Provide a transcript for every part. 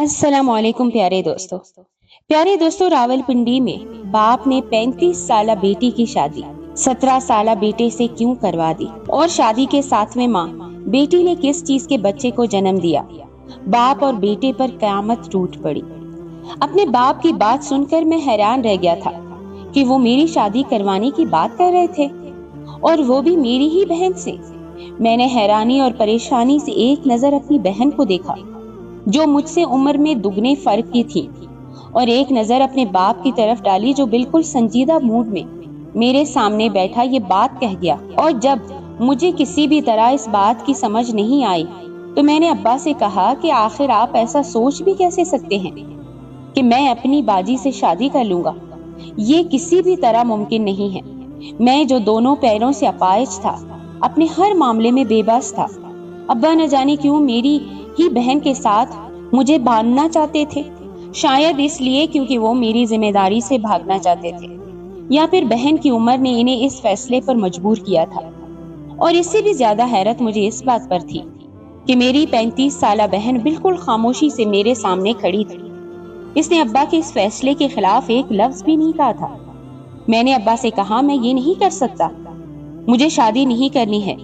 अस्सलाम वालेकुम प्यारे दोस्तों, रावलपिंडी में बाप ने 35 साला बेटी की शादी 17 साला बेटे से क्यों करवा दी और शादी के 7वें माह बेटी ने किस चीज के बच्चे को जन्म दिया। बाप और बेटे पर कयामत टूट पड़ी। अपने बाप की बात सुनकर मैं हैरान रह गया था कि वो मेरी शादी करवाने की बात कर रहे थे, और वो भी मेरी ही बहन से। मैंने हैरानी और परेशानी से एक नजर अपनी बहन को देखा जो मुझसे उम्र में दुगने फर्क की थी, और एक नजर अपने बाप की तरफ डाली जो बिल्कुल संजीदा मूड में मेरे सामने बैठा ये बात कह गया। और जब मुझे किसी भी तरह इस बात की समझ नहीं आई तो मैंने अब्बा से कहा कि आखिर आप ऐसा सोच भी कैसे सकते हैं कि मैं अपनी बाजी से शादी कर लूंगा। ये किसी भी तरह मुमकिन नहीं है। मैं जो दोनों पैरों से अपाहिज था, अपने हर मामले में बेबस था। अब्बा न जाने क्यों मेरी ही बहन के साथ मुझे बांधना चाहते थे, शायद इसलिए क्योंकि वो मेरी जिम्मेदारी से भागना चाहते थे, या फिर बहन की उम्र ने इन्हें इस फैसले पर मजबूर किया था। और इससे भी ज्यादा हैरत मुझे इस बात पर थी कि मेरी 35 साला बहन बिल्कुल खामोशी से मेरे सामने खड़ी थी। इसने अब्बा के इस फैसले के खिलाफ एक लफ्ज भी नहीं कहा था। मैंने अब्बा से कहा, मैं ये नहीं कर सकता, मुझे शादी नहीं करनी है,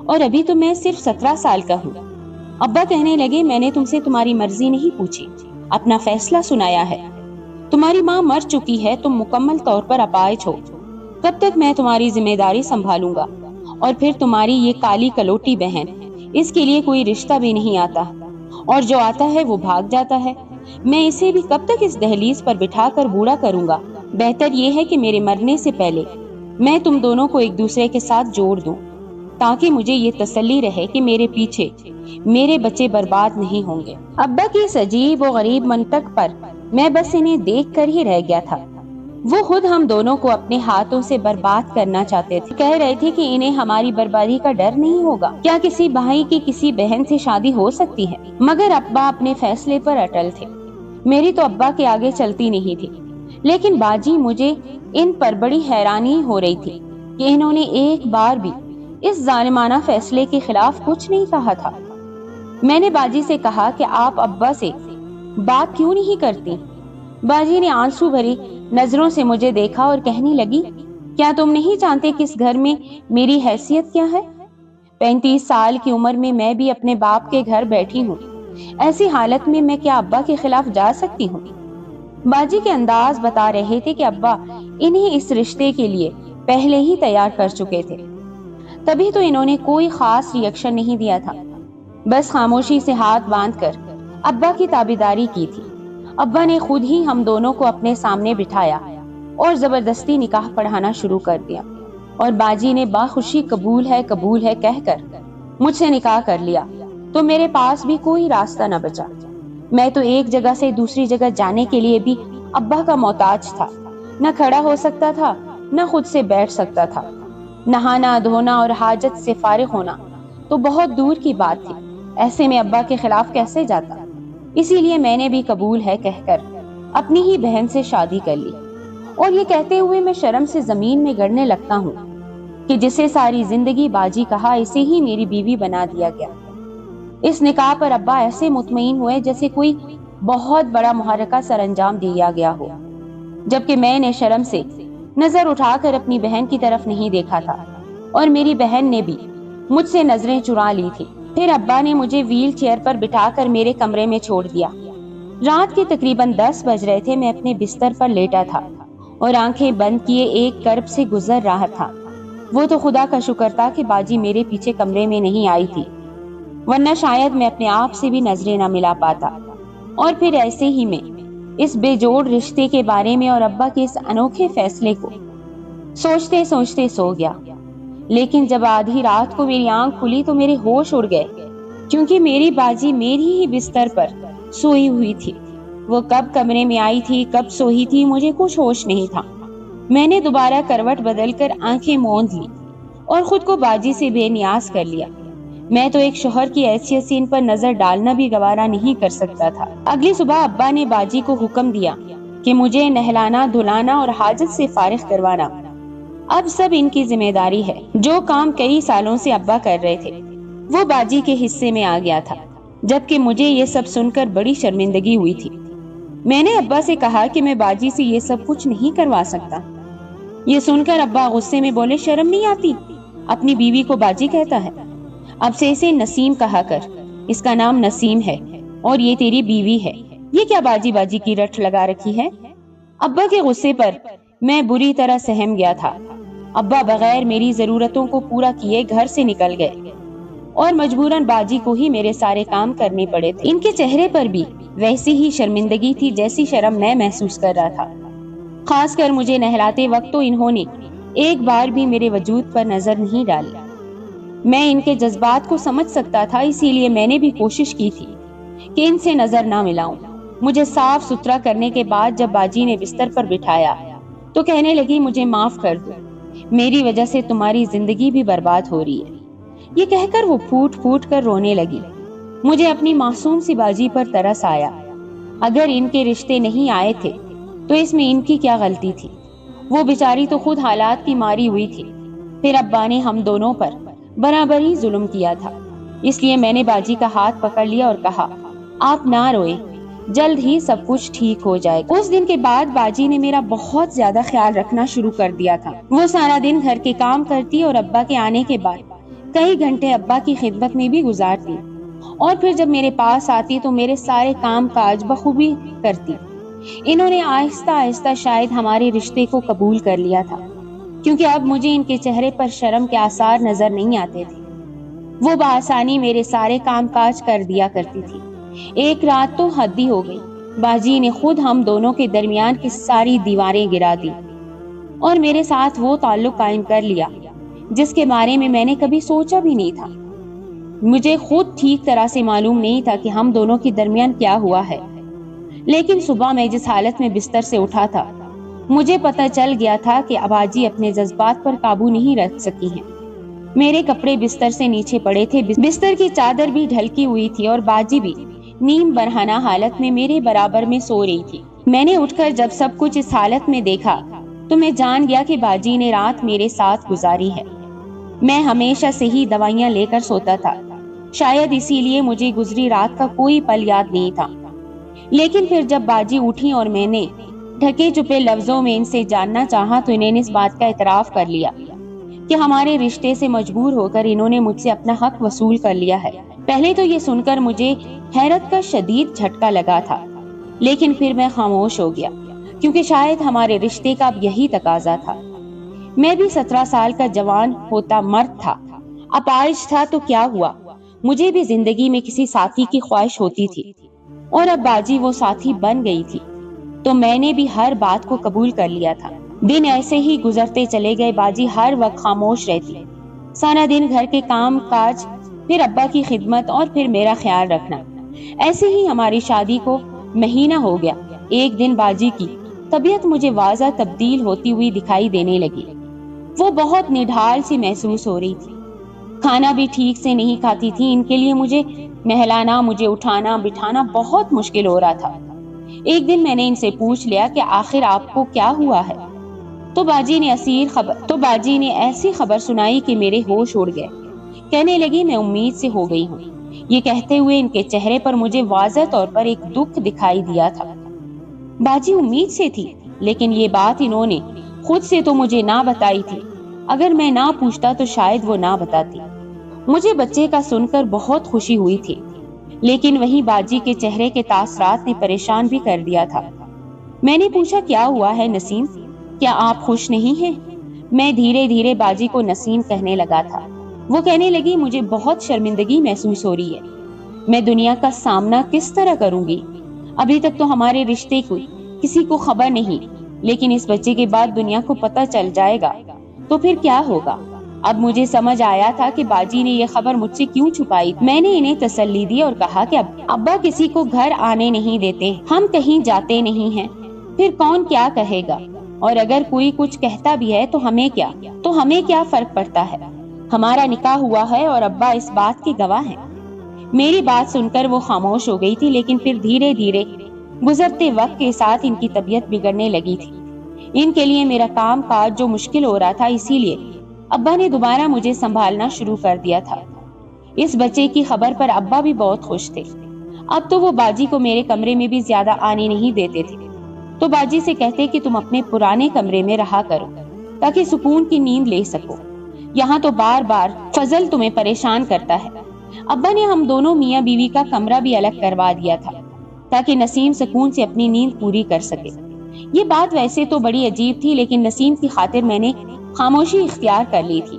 और अभी तो मैं सिर्फ 17 साल का हूँ। अब्बा कहने लगे, मैंने तुमसे तुम्हारी मर्जी नहीं पूछी, अपना फैसला सुनाया है। तुम्हारी माँ मर चुकी है, तुम मुकम्मल तौर पर अपाहिज हो। कब तक मैं तुम्हारी जिम्मेदारी संभालूंगा? और फिर तुम्हारी ये काली कलोटी बहन, इसके लिए कोई रिश्ता भी नहीं आता, और जो आता है वो भाग जाता है। मैं इसे भी कब तक इस दहलीज पर बिठा कर बूढ़ा करूंगा? बेहतर ये है कि मेरे मरने से पहले मैं तुम दोनों को एक दूसरे के साथ जोड़ दूं, ताकि मुझे ये तसल्ली रहे कि मेरे पीछे मेरे बच्चे बर्बाद नहीं होंगे। अब्बा की इस अजीब और गरीब मंतक पर मैं बस इन्हें देख कर ही रह गया था। वो खुद हम दोनों को अपने हाथों से बर्बाद करना चाहते थे। कह रहे थे कि इन्हें हमारी बर्बादी का डर नहीं होगा। क्या किसी भाई की किसी बहन से शादी हो सकती है? मगर अब्बा अपने फैसले पर अटल थे। मेरी तो अब्बा के आगे चलती नहीं थी। लेकिन बाजी, मुझे इन पर बड़ी हैरानी हो रही थी कि इन्होंने एक बार भी इस जालिमाना फैसले के खिलाफ कुछ नहीं कहा था। मैंने बाजी से कहा कि आप अब्बा से बात क्यों नहीं करती? बाजी ने आंसू भरी नजरों से मुझे देखा और कहने लगी, क्या तुम नहीं जानते कि इस घर में मेरी हैसियत क्या है? 35 साल की उम्र में मैं भी अपने बाप के घर बैठी हूँ। ऐसी हालत में मैं क्या अब्बा के खिलाफ जा सकती हूँ? बाजी के अंदाज बता रहे थे कि अब्बा इन्हें इस रिश्ते के लिए पहले ही तैयार कर चुके थे। तभी तो इन्होंने कोई खास रिएक्शन नहीं दिया था, बस खामोशी से हाथ बांधकर अब्बा की ताबेदारी की थी। अब्बा ने खुद ही हम दोनों को अपने सामने बिठाया और जबरदस्ती निकाह पढ़ाना शुरू कर दिया, और बाजी ने बाखुशी कबूल है कहकर मुझसे निकाह कर लिया। तो मेरे पास भी कोई रास्ता न बचा। मैं तो एक जगह से दूसरी जगह जाने के लिए भी अब्बा का मोहताज था। न खड़ा हो सकता था, न खुद से बैठ सकता था। नहाना धोना और हाजत से फारिग होना तो बहुत दूर की बात थी। ऐसे में अब्बा के खिलाफ कैसे जाता? इसीलिए मैंने भी कबूल है कहकर अपनी ही बहन से शादी कर ली। और ये कहते हुए मैं शर्म से जमीन में गड़ने लगता हूँ कि जिसे सारी जिंदगी बाजी कहा, इसे ही मेरी बीवी बना दिया गया। इस निकाह पर अब्बा ऐसे मुतमईन हुए जैसे कोई बहुत बड़ा मुहर्रका सरंजाम दिया गया हो, जबकि मैंने शर्म से नजर उठाकर अपनी बहन की तरफ नहीं देखा था, और मेरी बहन ने भी मुझसे नजरें चुरा ली थी। फिर अब्बा ने मुझे व्हील चेयर पर बिठाकर मेरे कमरे में छोड़ दिया। रात के तकरीबन 10 बज रहे थे। मैं अपने बिस्तर पर लेटा था और आंखें बंद किए एक कर्ब से गुजर रहा था। वो तो खुदा का शुक्र था कि बाजी मेरे पीछे कमरे में नहीं आई थी, वरना शायद मैं अपने आप से भी नजरें न मिला पाता। और फिर ऐसे ही में इस बेजोड़ रिश्ते के बारे में और अब्बा के इस अनोखे फैसले को सोचते सोचते सो गया। लेकिन जब आधी रात को मेरी आंख खुली तो मेरे होश उड़ गए, क्योंकि मेरी बाजी मेरी ही बिस्तर पर सोई हुई थी। वो कब कमरे में आई थी, कब सोई थी, मुझे कुछ होश नहीं था। मैंने दोबारा करवट बदलकर आंखें मूंद ली और खुद को बाजी से बेनियाज कर लिया। मैं तो एक शोहर की हैसियत से इन पर नजर डालना भी गवारा नहीं कर सकता था। अगली सुबह अब्बा ने बाजी को हुक्म दिया कि मुझे नहलाना धुलाना और हाजत से फारिग करवाना अब सब इनकी जिम्मेदारी है। जो काम कई सालों से अब्बा कर रहे थे वो बाजी के हिस्से में आ गया था। जबकि मुझे ये सब सुनकर बड़ी शर्मिंदगी हुई थी। मैंने अब्बा से कहा कि मैं बाजी से ये सब कुछ नहीं करवा सकता। ये सुनकर अब्बा गुस्से में बोले, शर्म नहीं आती? अपनी बीवी को बाजी कहता है? अब से इसे नसीम कहा कर, इसका नाम नसीम है और ये तेरी बीवी है। ये क्या बाजी बाजी की रट लगा रखी है? अब्बा के गुस्से पर मैं बुरी तरह सहम गया था। अब्बा बगैर मेरी जरूरतों को पूरा किए घर से निकल गए और मजबूरन बाजी को ही मेरे सारे काम करने पड़े थे। इनके चेहरे पर भी वैसी ही शर्मिंदगी थी जैसी शर्म मैं महसूस कर रहा था। खासकर मुझे नहलाते वक्त तो इन्होंने एक बार भी मेरे वजूद पर नजर नहीं डाली। मैं इनके जज्बात को समझ सकता था, इसीलिए मैंने भी कोशिश की थी कि इनसे नजर ना मिलाऊं। मुझे साफ सुथरा करने के बाद जब बाजी ने बिस्तर पर बिठाया तो कहने लगी, मुझे माफ कर दो, मेरी वजह से तुम्हारी जिंदगी भी बर्बाद हो रही है। ये कहकर वो फूट फूट कर रोने लगी। मुझे अपनी मासूम सी बाजी पर तरस आया। अगर इनके रिश्ते नहीं आए थे तो इसमें इनकी क्या गलती थी? वो बेचारी तो खुद हालात की मारी हुई थी। फिर अब्बा ने हम दोनों पर बराबर ही जुल्म किया था, इसलिए मैंने बाजी का हाथ पकड़ लिया और कहा, आप ना रोए, जल्द ही सब कुछ ठीक हो जाएगा। उस दिन के बाद बाजी ने मेरा बहुत ज्यादा ख्याल रखना शुरू कर दिया था। वो सारा दिन घर के काम करती और अब्बा के आने के बाद कई घंटे अब्बा की खिदमत में भी गुजारती और फिर जब मेरे पास आती तो मेरे सारे काम काज बखूबी करती। इन्होंने आहिस्ता आहिस्ता शायद हमारे रिश्ते को कबूल कर लिया था, क्योंकि अब मुझे इनके चेहरे पर शर्म के आसार नजर नहीं आते थे। वो बआसानी मेरे सारे काम काज कर दिया करती थी। एक रात तो हद ही हो गई। बाजी ने खुद हम दोनों के दरमियान की सारी दीवारें गिरा दी और मेरे साथ वो ताल्लुक कायम कर लिया जिसके बारे में मैंने कभी सोचा भी नहीं था। मुझे खुद ठीक तरह से मालूम नहीं था कि हम दोनों के दरमियान क्या हुआ है, लेकिन सुबह मैं जिस हालत में बिस्तर से उठा था, मुझे पता चल गया था कि बाजी अपने जज्बात पर काबू नहीं रख सकी हैं। मेरे कपड़े बिस्तर से नीचे पड़े थे, बिस्तर की चादर भी ढलकी हुई थी और बाजी भी नीम बरहाना हालत में मेरे बराबर में सो रही थी। मैंने उठकर जब सब कुछ इस हालत में देखा तो मैं जान गया कि बाजी ने रात मेरे साथ गुजारी है। मैं हमेशा से ही दवाइयां लेकर सोता था, शायद इसीलिए मुझे गुजरी रात का कोई पल याद नहीं था। लेकिन फिर जब बाजी उठी और मैंने ढके छुपे लफ्जों में इनसे जानना चाहा तो इन्होंने इस बात का इतराफ कर लिया कि हमारे रिश्ते से मजबूर होकर इन्होंने मुझसे अपना हक वसूल कर लिया है। पहले तो ये सुनकर मुझे हैरत का शदीद झटका लगा था, लेकिन फिर मैं खामोश हो गया, क्योंकि शायद हमारे रिश्ते का अब यही तकाजा था। मैं भी 17 साल का जवान होता मर्द था, अपाहिज था तो क्या हुआ, मुझे भी जिंदगी में किसी साथी की ख्वाहिश होती थी और अब बाजी वो साथी बन गई थी, तो मैंने भी हर बात को कबूल कर लिया था। दिन ऐसे ही गुजरते चले गए। बाजी हर वक्त खामोश रहती, सारा दिन घर के काम काज, फिर अब्बा की खिदमत और फिर मेरा ख्याल रखना। ऐसे ही हमारी शादी को महीना हो गया। एक दिन बाजी की तबीयत मुझे वाज़ा तब्दील होती हुई दिखाई देने लगी। वो बहुत निढाल सी महसूस हो रही थी, खाना भी ठीक से नहीं खाती थी। इनके लिए मुझे नहलाना, मुझे उठाना बिठाना बहुत मुश्किल हो रहा था। एक दिन मैंने इनसे पूछ लिया कि आखिर आपको क्या हुआ है, तो बाजी ने ऐसी खबर सुनाई कि मेरे होश उड़ गए। कहने लगी, मैं उम्मीद से हो गई हूँ। ये कहते हुए इनके चेहरे पर मुझे वाज़ह तौर पर एक दुख दिखाई दिया था। बाजी उम्मीद से थी, लेकिन ये बात इन्होंने खुद से तो मुझे ना बताई थी। अगर मैं ना पूछता तो शायद वो ना बताती। मुझे बच्चे का सुनकर बहुत खुशी हुई थी, लेकिन वहीं बाजी के चेहरे के तासरात ने परेशान भी कर दिया था। मैंने पूछा, क्या हुआ है नसीम, क्या आप खुश नहीं हैं? मैं धीरे धीरे बाजी को नसीम कहने लगा था। वो कहने लगी, मुझे बहुत शर्मिंदगी महसूस हो रही है। मैं दुनिया का सामना किस तरह करूंगी? अभी तक तो हमारे रिश्ते को किसी को खबर नहीं, लेकिन इस बच्चे के बाद दुनिया को पता चल जाएगा तो फिर क्या होगा? अब मुझे समझ आया था कि बाजी ने यह खबर मुझसे क्यों छुपाई। मैंने इन्हें तसल्ली दी और कहा कि अब्बा किसी को घर आने नहीं देते, हम कहीं जाते नहीं हैं, फिर कौन क्या कहेगा? और अगर कोई कुछ कहता भी है तो हमें क्या फर्क पड़ता है? हमारा निकाह हुआ है और अब्बा इस बात के गवाह हैं। मेरी बात सुनकर वो खामोश हो गई थी, लेकिन फिर धीरे धीरे गुजरते वक्त के साथ इनकी तबीयत बिगड़ने लगी थी। इनके लिए मेरा काम काज जो मुश्किल हो रहा था, इसीलिए अब्बा ने दोबारा मुझे संभालना शुरू कर दिया था। اس بچے کی خبر پر ابا بھی بہت خوش تھے۔ اب تو وہ باجی کو میرے کمرے میں بھی زیادہ آنے نہیں دیتے تھے، تو باجی سے کہتے کہ تم اپنے پرانے کمرے میں رہا کرو تاکہ سکون کی نیند لے سکو، یہاں تو بار بار فضل تمہیں پریشان کرتا ہے۔ ابا نے ہم دونوں میاں بیوی کا کمرہ بھی الگ کروا دیا تھا تاکہ نسیم سکون سے اپنی نیند پوری کر سکے۔ یہ بات ویسے تو بڑی عجیب تھی، لیکن نسیم کی خاطر میں نے خاموشی اختیار کر لی تھی۔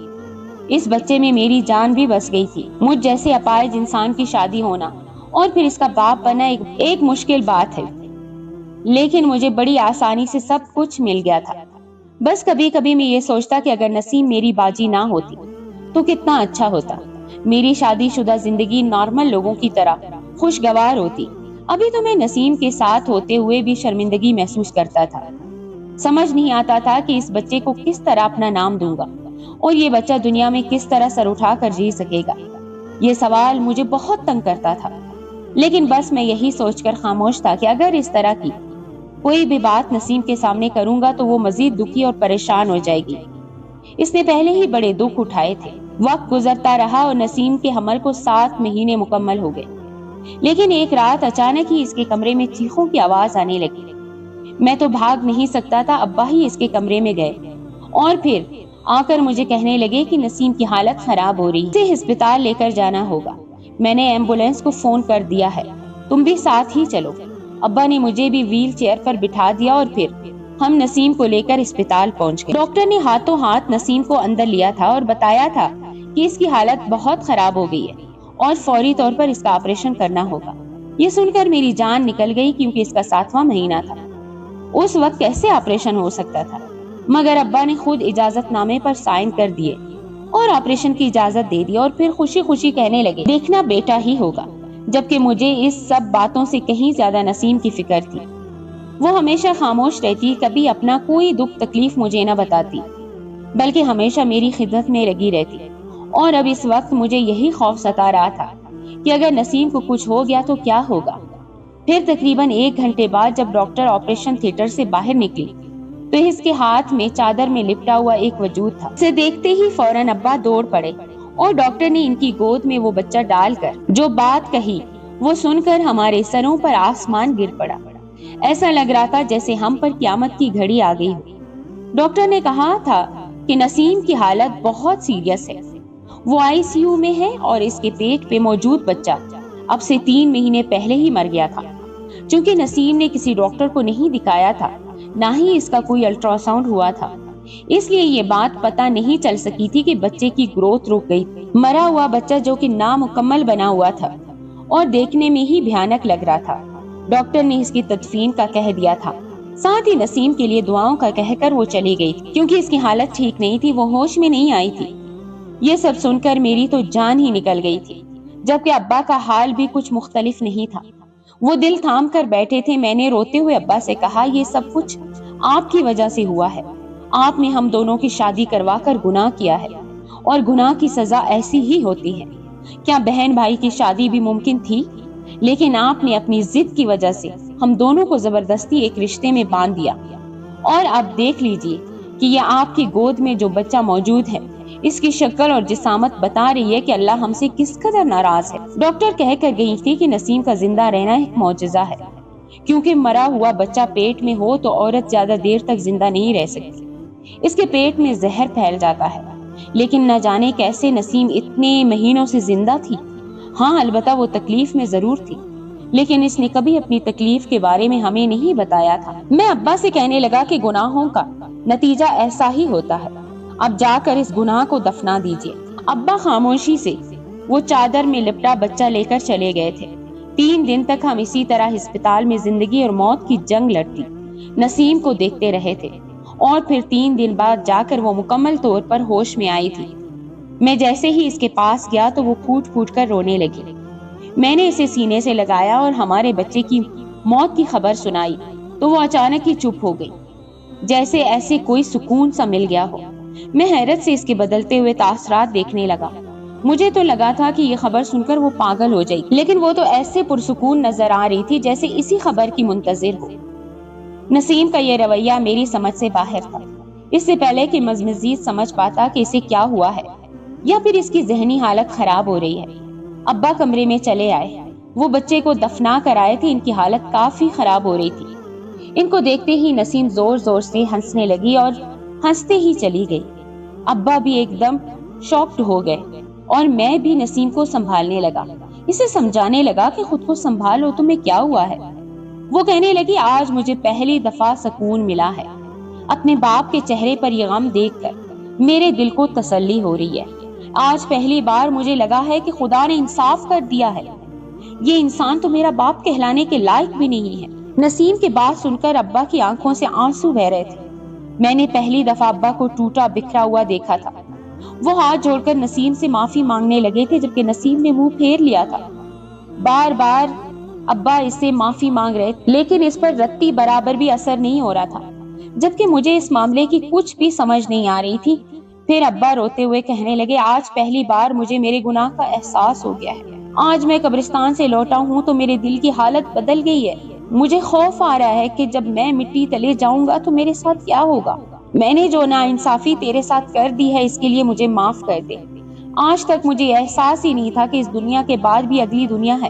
اس بچے میں میری جان بھی بس گئی تھی۔ مجھ جیسے اپاہج انسان کی شادی ہونا اور پھر اس کا باپ بنا ایک مشکل بات ہے، لیکن مجھے بڑی آسانی سے سب کچھ مل گیا تھا۔ بس کبھی کبھی میں یہ سوچتا کہ اگر نسیم میری باجی نہ ہوتی تو کتنا اچھا ہوتا، میری شادی شدہ زندگی نارمل لوگوں کی طرح خوشگوار ہوتی۔ ابھی تو میں نسیم کے ساتھ ہوتے ہوئے بھی شرمندگی محسوس کرتا تھا۔ سمجھ نہیں آتا تھا کہ اس بچے کو کس طرح اپنا نام دوں گا اور یہ بچہ دنیا میں کس طرح سر اٹھا کر جی سکے گا۔ یہ سوال مجھے بہت تنگ کرتا تھا، لیکن بس میں یہی سوچ کر خاموش تھا کہ اگر اس طرح کی کوئی بھی بات نسیم کے سامنے کروں گا تو وہ مزید دکھی اور پریشان ہو جائے گی۔ اس نے پہلے ہی بڑے دکھ اٹھائے تھے۔ وقت گزرتا رہا اور نسیم کے حمل کو 7 مہینے مکمل ہو گئے، لیکن ایک رات اچانک ہی اس کے کمرے میں چیخوں کی آواز آنے لگی۔ میں تو بھاگ نہیں سکتا تھا، ابا ہی اس کے کمرے میں گئے اور پھر آ کر مجھے کہنے لگے کہ نسیم کی حالت خراب ہو رہی ہے، اسے ہسپتال لے کر جانا ہوگا۔ میں نے ایمبولینس کو فون کر دیا ہے، تم بھی ساتھ ہی چلو۔ ابا نے مجھے بھی ویل چیئر پر بٹھا دیا اور پھر ہم نسیم کو لے کر اسپتال پہنچ گئے۔ ڈاکٹر نے ہاتھوں ہاتھ نسیم کو اندر لیا تھا اور بتایا تھا کہ اس کی حالت بہت خراب ہو گئی ہے اور فوری طور پر اس کا آپریشن کرنا ہوگا۔ یہ سن کر میری جان نکل گئی، کیونکہ اس کا 7واں مہینہ تھا۔ اس وقت کیسے آپریشن ہو سکتا تھا؟ مگر ابا نے خود اجازت نامے پر سائن کر دیے اور آپریشن کی اجازت دے دی اور پھر خوشی خوشی کہنے لگے دیکھنا بیٹا ہی ہوگا، جبکہ مجھے اس سب باتوں سے کہیں زیادہ نسیم کی فکر تھی۔ وہ ہمیشہ خاموش رہتی، کبھی اپنا کوئی دکھ تکلیف مجھے نہ بتاتی، بلکہ ہمیشہ میری خدمت میں لگی رہتی۔ اور اب اس وقت مجھے یہی خوف ستا رہا تھا کہ اگر نسیم کو کچھ ہو گیا تو کیا ہوگا۔ پھر تقریباً 1 گھنٹے بعد جب ڈاکٹر آپریشن تھیٹر سے باہر نکلی تو اس کے ہاتھ میں چادر میں لپٹا ہوا ایک وجود تھا۔ اسے دیکھتے ہی فوراً ابا دوڑ پڑے اور ڈاکٹر نے ان کی گود میں وہ بچہ ڈال کر جو بات کہی وہ سن کر ہمارے سروں پر آسمان گر پڑا۔ ایسا لگ رہا تھا جیسے ہم پر قیامت کی گھڑی آ گئی ہو۔ ڈاکٹر نے کہا تھا کہ نسیم کی حالت بہت سیریس ہے، وہ ICU میں ہے اور اس کے پیٹ پہ موجود بچہ اب سے 3 مہینے پہلے ہی مر گیا تھا۔ چونکہ نسیم نے کسی ڈاکٹر کو نہیں دکھایا تھا، نہ ہی اس کا کوئی الٹرا ساؤنڈ ہوا تھا، اس لیے یہ بات پتہ نہیں چل سکی تھی کہ بچے کی گروتھ رک گئی۔ مرا ہوا بچہ جو کہ نامکمل بنا ہوا تھا اور دیکھنے میں ہی بھیانک لگ رہا تھا۔ ڈاکٹر نے اس کی تدفین کا کہہ دیا تھا، ساتھ ہی نسیم کے لیے دعاؤں کا کہہ کر وہ چلی گئی تھی، کیونکہ اس کی حالت ٹھیک نہیں تھی، وہ ہوش میں نہیں آئی تھی۔ یہ سب سن کر میری تو جان ہی نکل گئی تھی، جبکہ ابا کا حال بھی کچھ مختلف نہیں تھا۔ وہ دل تھام کر بیٹھے تھے۔ میں نے روتے ہوئے ابا سے کہا یہ سب کچھ آپ کی وجہ سے ہوا ہے، آپ نے ہم دونوں کی شادی کروا کر گناہ کیا ہے اور گناہ کی سزا ایسی ہی ہوتی ہے۔ کیا بہن بھائی کی شادی بھی ممکن تھی؟ لیکن آپ نے اپنی ضد کی وجہ سے ہم دونوں کو زبردستی ایک رشتے میں باندھ دیا، اور اب دیکھ لیجئے کہ یہ آپ کی گود میں جو بچہ موجود ہے، اس کی شکل اور جسامت بتا رہی ہے کہ اللہ ہم سے کس قدر ناراض ہے۔ ڈاکٹر کہہ کر گئی تھی کہ نسیم کا زندہ رہنا ایک معجزہ ہے، کیونکہ مرا ہوا بچہ پیٹ میں ہو تو عورت زیادہ دیر تک زندہ نہیں رہ سکتی، اس کے پیٹ میں زہر پھیل جاتا ہے۔ لیکن نہ جانے کیسے نسیم اتنے مہینوں سے زندہ تھی۔ ہاں البتہ وہ تکلیف میں ضرور تھی، لیکن اس نے کبھی اپنی تکلیف کے بارے میں ہمیں نہیں بتایا تھا۔ میں ابا سے کہنے لگا کہ گناہوں کا نتیجہ ایسا ہی ہوتا ہے، اب جا کر اس گناہ کو دفنا دیجیے۔ ابا خاموشی سے وہ چادر میں لپٹا بچہ لے کر چلے گئے تھے۔ 3 دن تک ہم اسی طرح ہسپتال میں زندگی اور موت کی جنگ لڑتی نسیم کو دیکھتے رہے تھے، اور پھر 3 دن بعد جا کر وہ مکمل طور پر ہوش میں آئی تھی۔ میں جیسے ہی اس کے پاس گیا تو وہ پھوٹ پھوٹ کر رونے لگی۔ میں نے اسے سینے سے لگایا اور ہمارے بچے کی موت کی خبر سنائی تو وہ اچانک ہی چپ ہو گئی، جیسے ایسے کوئی سکون سا مل گیا ہو۔ میں حیرت سے اس کے بدلتے ہوئے تاثرات دیکھنے لگا۔ مجھے تو لگا تھا کہ یہ خبر سن کر وہ پاگل ہو جائے گی، لیکن وہ تو ایسے پرسکون نظر آ رہی تھی جیسے اسی خبر کی منتظر ہو۔ نسیم کا یہ رویہ میری سمجھ سے باہر تھا۔ اس سے پہلے کہ مزید سمجھ پاتا کہ اسے کیا ہوا ہے یا پھر اس کی ذہنی حالت خراب ہو رہی ہے، ابا کمرے میں چلے آئے۔ وہ بچے کو دفنا کر آئے تھے، ان کی حالت کافی خراب ہو رہی تھی۔ ان کو دیکھتے ہی نسیم زور زور سے ہنسنے لگی اور ہنستے ہی چلی گئی۔ ابا بھی ایک دم شاکڈ ہو گئے اور میں بھی نسیم کو سنبھالنے لگا، اسے سمجھانے لگا کہ خود کو سنبھالو، تمہیں کیا ہوا ہے؟ وہ کہنے لگی آج مجھے پہلی دفعہ سکون ملا ہے، اپنے باپ کے چہرے پر یہ غم دیکھ کر میرے دل کو تسلی ہو رہی ہے۔ آج پہلی بار مجھے لگا ہے کہ خدا نے انصاف کر دیا ہے، یہ انسان تو میرا باپ کہلانے کے لائق بھی نہیں ہے۔ نسیم کی بات سن کر ابا کی آنکھوں سے آنسو بہ رہے تھے۔ میں نے پہلی دفعہ ابا کو ٹوٹا بکھرا ہوا دیکھا تھا۔ وہ ہاتھ جوڑ کر نسیم سے معافی مانگنے لگے تھے، جبکہ نسیم نے منہ پھیر لیا تھا۔ بار بار ابا اس سے معافی مانگ رہے تھے، لیکن اس پر رتی برابر بھی اثر نہیں ہو رہا تھا، جبکہ مجھے اس معاملے کی کچھ بھی سمجھ نہیں آ رہی تھی۔ پھر ابا روتے ہوئے کہنے لگے آج پہلی بار مجھے میرے گناہ کا احساس ہو گیا ہے۔ آج میں قبرستان سے لوٹا ہوں تو میرے دل کی حالت بدل گئی ہے۔ مجھے خوف آ رہا ہے کہ جب میں مٹی تلے جاؤں گا تو میرے ساتھ کیا ہوگا۔ میں نے جو ناانصافی تیرے ساتھ کر دی ہے اس کے لیے مجھے معاف کر دے۔ آج تک مجھے احساس ہی نہیں تھا کہ اس دنیا کے بعد بھی اگلی دنیا ہے۔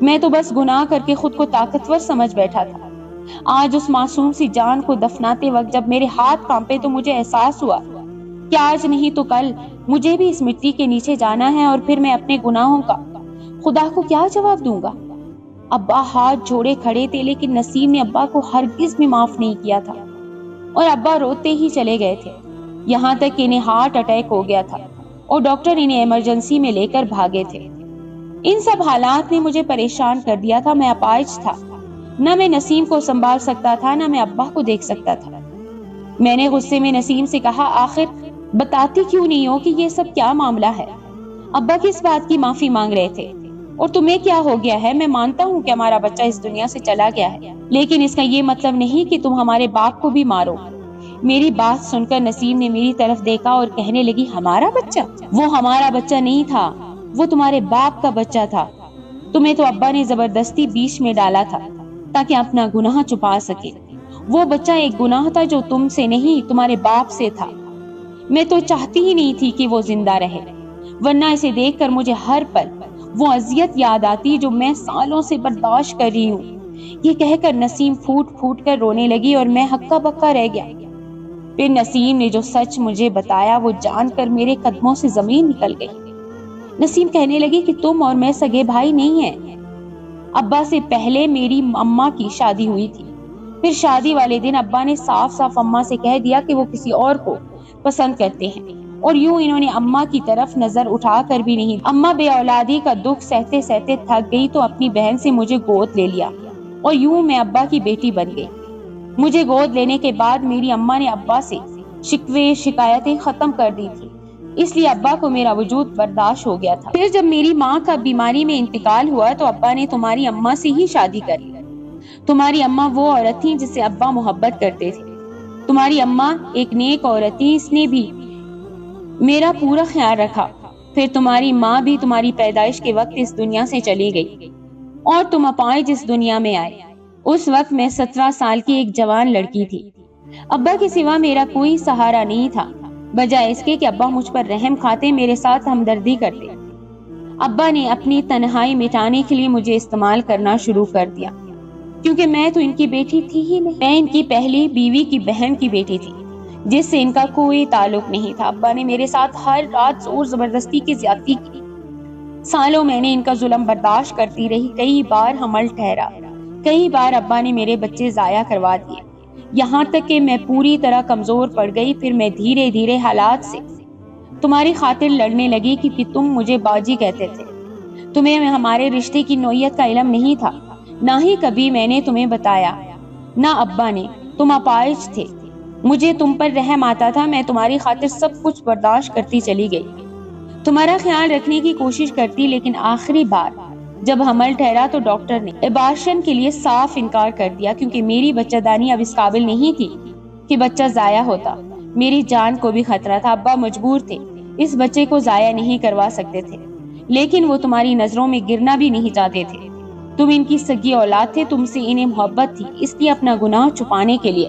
میں تو بس گناہ کر کے خود کو طاقتور سمجھ بیٹھا تھا۔ آج اس معصوم سی جان کو دفناتے وقت جب میرے ہاتھ کانپے تو مجھے احساس ہوا کہ آج نہیں تو کل مجھے بھی اس مٹی کے نیچے جانا ہے، اور پھر میں اپنے گناہوں کا خدا کو کیا جواب دوں گا۔ ابا ہاتھ جوڑے کھڑے تھے، لیکن نسیم نے ابا کو ہرگز بھی معاف نہیں کیا تھا، اور ابا روتے ہی چلے گئے تھے، یہاں تک کہ انہیں ہارٹ اٹیک ہو گیا تھا اور ڈاکٹر انہیں ایمرجنسی میں لے کر بھاگے تھے۔ ان سب حالات نے مجھے پریشان کر دیا تھا۔ میں اپاہج تھا، نہ میں نسیم کو سنبھال سکتا تھا، نہ میں ابا کو دیکھ سکتا تھا۔ میں نے غصے میں نسیم سے کہا آخر بتاتی کیوں نہیں ہو کہ یہ سب کیا معاملہ ہے؟ ابا کس بات کی معافی مانگ رہے تھے؟ اور تمہیں کیا ہو گیا ہے؟ میں مانتا ہوں کہ ہمارا بچہ اس دنیا سے چلا گیا ہے، لیکن اس کا یہ مطلب نہیں کہ تم ہمارے باپ کو بھی مارو۔ میری بات سن کر نسیم نے میری طرف دیکھا اور کہنے لگی ہمارا بچہ؟ وہ ہمارا بچہ نہیں تھا، وہ تمہارے باپ کا بچہ تھا۔ تمہیں تو ابا نے زبردستی بیچ میں ڈالا تھا تاکہ اپنا گناہ چھپا سکے۔ وہ بچہ ایک گناہ تھا جو تم سے نہیں تمہارے باپ سے تھا۔ میں تو چاہتی ہی نہیں تھی کہ وہ زندہ رہے، ورنہ اسے دیکھ کر مجھے ہر پل وہ اذیت یاد آتی جو میں سالوں سے برداشت کر رہی ہوں۔ یہ کہہ کر نسیم پھوٹ پھوٹ کر رونے لگی اور میں ہکا بکا رہ گیا۔ پھر نسیم نے جو سچ مجھے بتایا وہ جان کر میرے قدموں سے زمین نکل گئی۔ نسیم کہنے لگی کہ تم اور میں سگے بھائی نہیں ہیں۔ ابا سے پہلے میری اماں کی شادی ہوئی تھی، پھر شادی والے دن ابا نے صاف صاف اماں سے کہہ دیا کہ وہ کسی اور کو پسند کرتے ہیں، اور یوں انہوں نے اماں کی طرف نظر اٹھا کر بھی نہیں۔ اماں بے اولادی کا دکھ سہتے سہتے تھک گئی تو اپنی بہن سے مجھے گود لے لیا، اور یوں میں ابا کی بیٹی بن گئی۔ مجھے گود لینے کے بعد میری اماں نے ابا سے شکوے شکایتیں ختم کر دی تھی، اس لیے ابا کو میرا وجود برداشت ہو گیا تھا۔ پھر جب میری ماں کا بیماری میں انتقال ہوا تو ابا نے تمہاری اماں سے ہی شادی کر لی۔ تمہاری اماں وہ عورت تھی جس سے ابا محبت کرتے تھے۔ تمہاری اماں ایک نیک عورت تھی، اس نے بھی میرا پورا خیال رکھا۔ پھر تمہاری ماں بھی تمہاری پیدائش کے وقت اس دنیا سے چلی گئی اور تم اپاہج اس دنیا میں آئے۔ اس وقت میں 17 سال کی ایک جوان لڑکی تھی۔ ابا کے سوا میرا کوئی سہارا نہیں تھا، بجائے اس کے کہ ابا مجھ پر رحم کھاتے، میرے ساتھ ہمدردی کرتے۔ ابا نے اپنی تنہائی مٹانے کے لیے مجھے استعمال کرنا شروع کر دیا، کیونکہ میں تو ان کی بیٹی تھی ہی نہیں۔ میں ان کی پہلی بیوی کی بہن کی بیٹی تھی، جس سے ان کا کوئی تعلق نہیں تھا۔ ابا نے میرے ساتھ ہر رات زور زبردستی کی زیادتی کی۔ سالوں میں نے ان کا ظلم برداشت کرتی رہی۔ کئی بار حمل ٹھہرا، کئی بار ابا نے میرے بچے ضائع کروا دیے، یہاں تک کہ میں پوری طرح کمزور پڑ گئی۔ پھر میں دھیرے دھیرے حالات سے تمہاری خاطر لڑنے لگی، کیونکہ تم مجھے باجی کہتے تھے۔ تمہیں ہمارے رشتے کی نوعیت کا علم نہیں تھا، نہ ہی کبھی میں نے تمہیں بتایا، نہ ابا نے۔ تم اپاہج تھے، مجھے تم پر رحم آتا تھا، میں تمہاری خاطر سب کچھ برداشت کرتی چلی گئی، تمہارا خیال رکھنے کی کوشش کرتی، لیکن آخری بار جب حمل ٹھہرا تو ڈاکٹر نے ابارشن کے لیے صاف انکار کر دیا، کیونکہ میری بچہ دانی اب اس قابل نہیں تھی کہ بچہ ضائع ہوتا۔ میری جان کو بھی خطرہ تھا۔ ابا مجبور تھے، اس بچے کو ضائع نہیں کروا سکتے تھے، لیکن وہ تمہاری نظروں میں گرنا بھی نہیں چاہتے تھے۔ تم ان کی سگی اولاد تھے، تم سے انہیں محبت تھی، اس لیے اپنا گناہ چھپانے کے لیے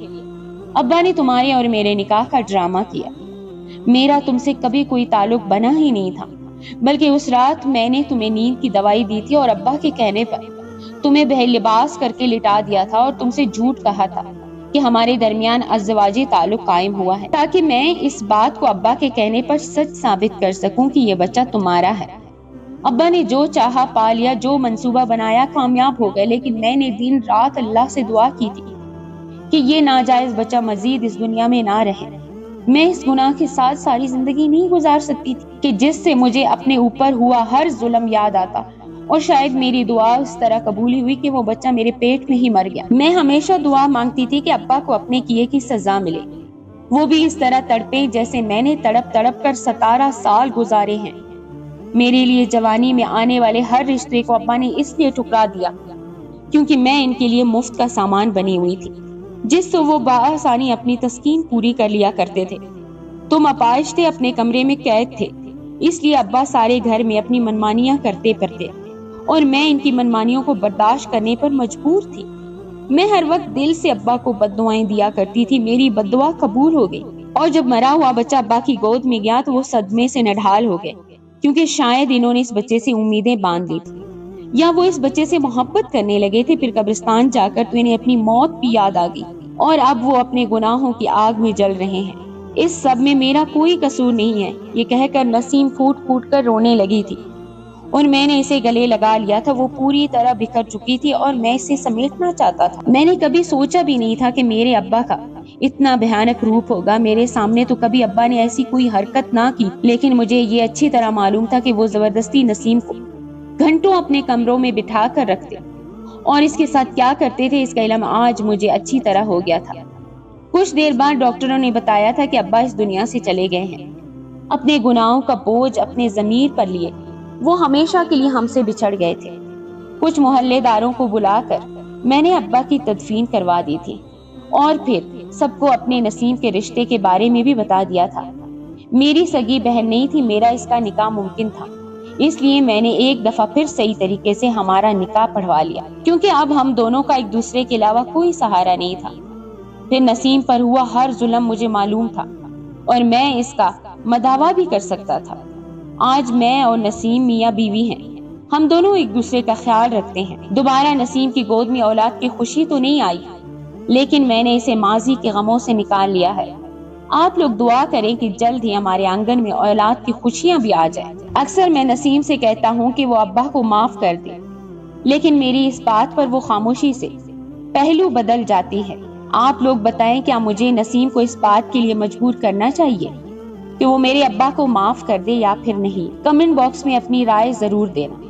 ابا نے تمہارے اور میرے نکاح کا ڈرامہ کیا۔ میرا تم سے کبھی کوئی تعلق بنا ہی نہیں تھا۔ बल्कि उस रात मैंने तुम्हें नींद की दवाई दी थी और अब्बा के कहने पर तुम्हें बहलिबास करके लिटा दिया था और तुमसे झूठ कहा था कि हमारे दरमियान अज़वाजी ताल्लुक कायम हुआ है, ताकि मैं इस बात को अब्बा के कहने पर सच साबित कर सकूं कि ये बच्चा तुम्हारा है। अब्बा ने जो चाहा पा लिया, जो मंसूबा बनाया कामयाब हो गए, लेकिन मैंने दिन रात अल्लाह से दुआ की थी कि ये नाजायज बच्चा मजीद इस दुनिया में ना रहे। मैं इस गुनाह के साथ सारी जिंदगी नहीं गुजार सकती थी कि जिससे मुझे अपने ऊपर हुआ हर जुल्म याद आता, और शायद मेरी दुआ उस तरह कबूली हुई कि वो बच्चा मेरे पेट में ही मर गया। मैं हमेशा दुआ मांगती थी कि अब्बा को अपने किए की सजा मिले, वो भी इस तरह तड़पे जैसे मैंने तड़प तड़प कर 17 साल गुजारे हैं। मेरे लिए जवानी में आने वाले हर रिश्ते को अब्बा ने इसलिए ठुकरा दिया क्योंकि मैं इनके लिए मुफ्त का सामान बनी हुई थी, जिससे वो बआसानी अपनी तस्कीन पूरी कर लिया करते थे। तुम अपाहिज थे, अपने कमरे में कैद थे, इसलिए अब्बा सारे घर में अपनी मनमानियां करते फिरते और मैं इनकी मनमानियों को बर्दाश्त करने पर मजबूर थी। मैं हर वक्त दिल से अब्बा को बद्दुआएं दिया करती थी। मेरी बद्दुआ कबूल हो गई और जब मरा हुआ बच्चा अब्बा की गोद में गया तो वो सदमे से नढाल हो गए, क्योंकि शायद इन्होंने इस बच्चे से उम्मीदें बांध ली थी या वो इस बच्चे से मोहब्बत करने लगे थे। फिर कब्रिस्तान जाकर तो इन्हें अपनी मौत भी याद आ गई और अब वो अपने गुनाहों की आग में जल रहे हैं। इस सब में मेरा कोई कसूर नहीं है, ये कहकर नसीम फूट फूट कर रोने लगी थी और मैंने इसे गले लगा लिया था। वो पूरी तरह बिखर चुकी थी और मैं इसे समेटना चाहता था। मैंने कभी सोचा भी नहीं था कि मेरे अब्बा का इतना भयानक रूप होगा। मेरे सामने तो कभी अब्बा ने ऐसी कोई हरकत ना की, लेकिन मुझे ये अच्छी तरह मालूम था कि वो जबरदस्ती नसीम को घंटों अपने कमरों में बिठा कर रखते और इसके साथ क्या करते थे इसका इल्म आज मुझे अच्छी तरह हो गया था। कुछ देर बाद डॉक्टरों ने बताया था कि अब्बा इस दुनिया से चले गए हैं। अपने गुनाहों का बोझ अपने जमीर पर लिए वो हमेशा के लिए हमसे बिछड़ गए थे। कुछ मोहल्लेदारों को बुलाकर मैंने अब्बा की तदफीन करवा दी थी और फिर सबको अपने नसीम के रिश्ते के बारे में भी बता दिया था। मेरी सगी बहन नहीं थी, मेरा इसका निकाह मुमकिन था, इसलिए मैंने एक दफा फिर सही तरीके से हमारा निकाह पढ़वा लिया, क्योंकि अब हम दोनों का एक दूसरे के अलावा कोई सहारा नहीं था। फिर नसीम पर हुआ हर जुल्म मुझे मालूम था और मैं इसका मदावा भी कर सकता था। आज मैं और नसीम मियाँ बीवी हैं, हम दोनों एक दूसरे का ख्याल रखते हैं। दोबारा नसीम की गोद में औलाद की खुशी तो नहीं आई, लेकिन मैंने इसे माजी के गमों से निकाल लिया है। आप लोग दुआ करें कि जल्द ही हमारे आंगन में औलाद की खुशियां भी आ जाए। अक्सर मैं नसीम से कहता हूँ कि वो अब्बा को माफ कर दे, लेकिन मेरी इस बात पर वो खामोशी से पहलू बदल जाती है। आप लोग बताएं, क्या मुझे नसीम को इस बात के लिए मजबूर करना चाहिए कि वो मेरे अब्बा को माफ कर दे या फिर नहीं? कमेंट बॉक्स में अपनी राय जरूर देना।